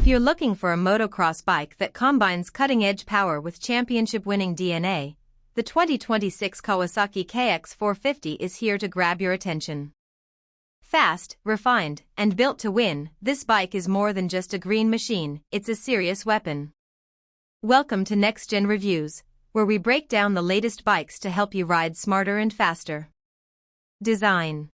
you're looking for a motocross bike that combines cutting-edge power with championship-winning DNA, the 2026 Kawasaki KX450 is here to grab your attention. Fast, refined, and built to win, this bike is more than just a green machine, it's a serious weapon. Welcome to Next Gen Reviews, where we break down the latest bikes to help you ride smarter and faster. Design.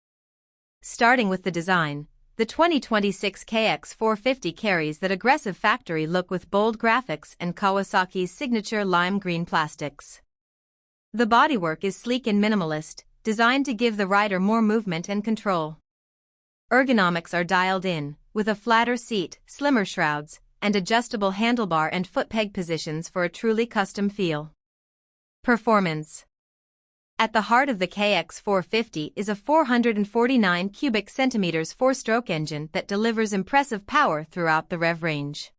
Starting with the design, the 2026 KX450 carries that aggressive factory look with bold graphics and Kawasaki's signature lime green plastics. The bodywork is sleek and minimalist, designed to give the rider more movement and control. Ergonomics are dialed in, with a flatter seat, slimmer shrouds, and adjustable handlebar and foot peg positions for a truly custom feel. Performance. At the heart of the KX450 is a 449 cubic centimeters four-stroke engine that delivers impressive power throughout the rev range.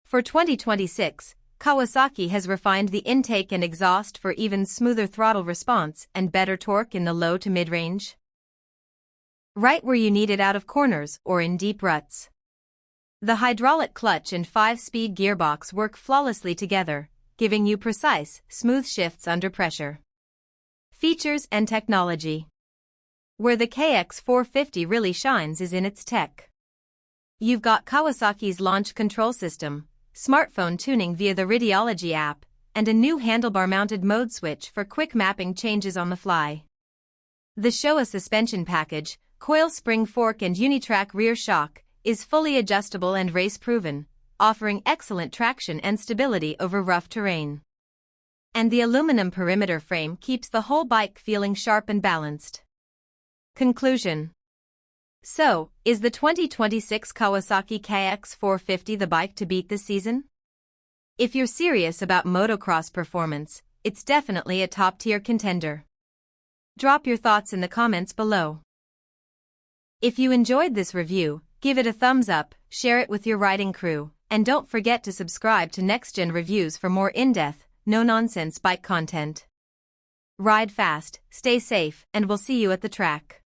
For 2026, Kawasaki has refined the intake and exhaust for even smoother throttle response and better torque in the low to mid-range. Right where you need it out of corners or in deep ruts. The hydraulic clutch and 5-speed gearbox work flawlessly together, giving you precise, smooth shifts under pressure. Features and technology. Where the KX450 really shines is in its tech. You've got Kawasaki's launch control system, smartphone tuning via the Radiology app, and a new handlebar-mounted mode switch for quick mapping changes on the fly. The Showa suspension package, coil spring fork and unitrack rear shock, is fully adjustable and race-proven, offering excellent traction and stability over rough terrain. And the aluminum perimeter frame keeps the whole bike feeling sharp and balanced. Conclusion. So, is the 2026 Kawasaki KX450 the bike to beat this season? If you're serious about motocross performance, it's definitely a top-tier contender. Drop your thoughts in the comments below. If you enjoyed this review, give it a thumbs up, share it with your riding crew, and don't forget to subscribe to Next Gen Reviews for more in-depth, no-nonsense bike content. Ride fast, stay safe, and we'll see you at the track.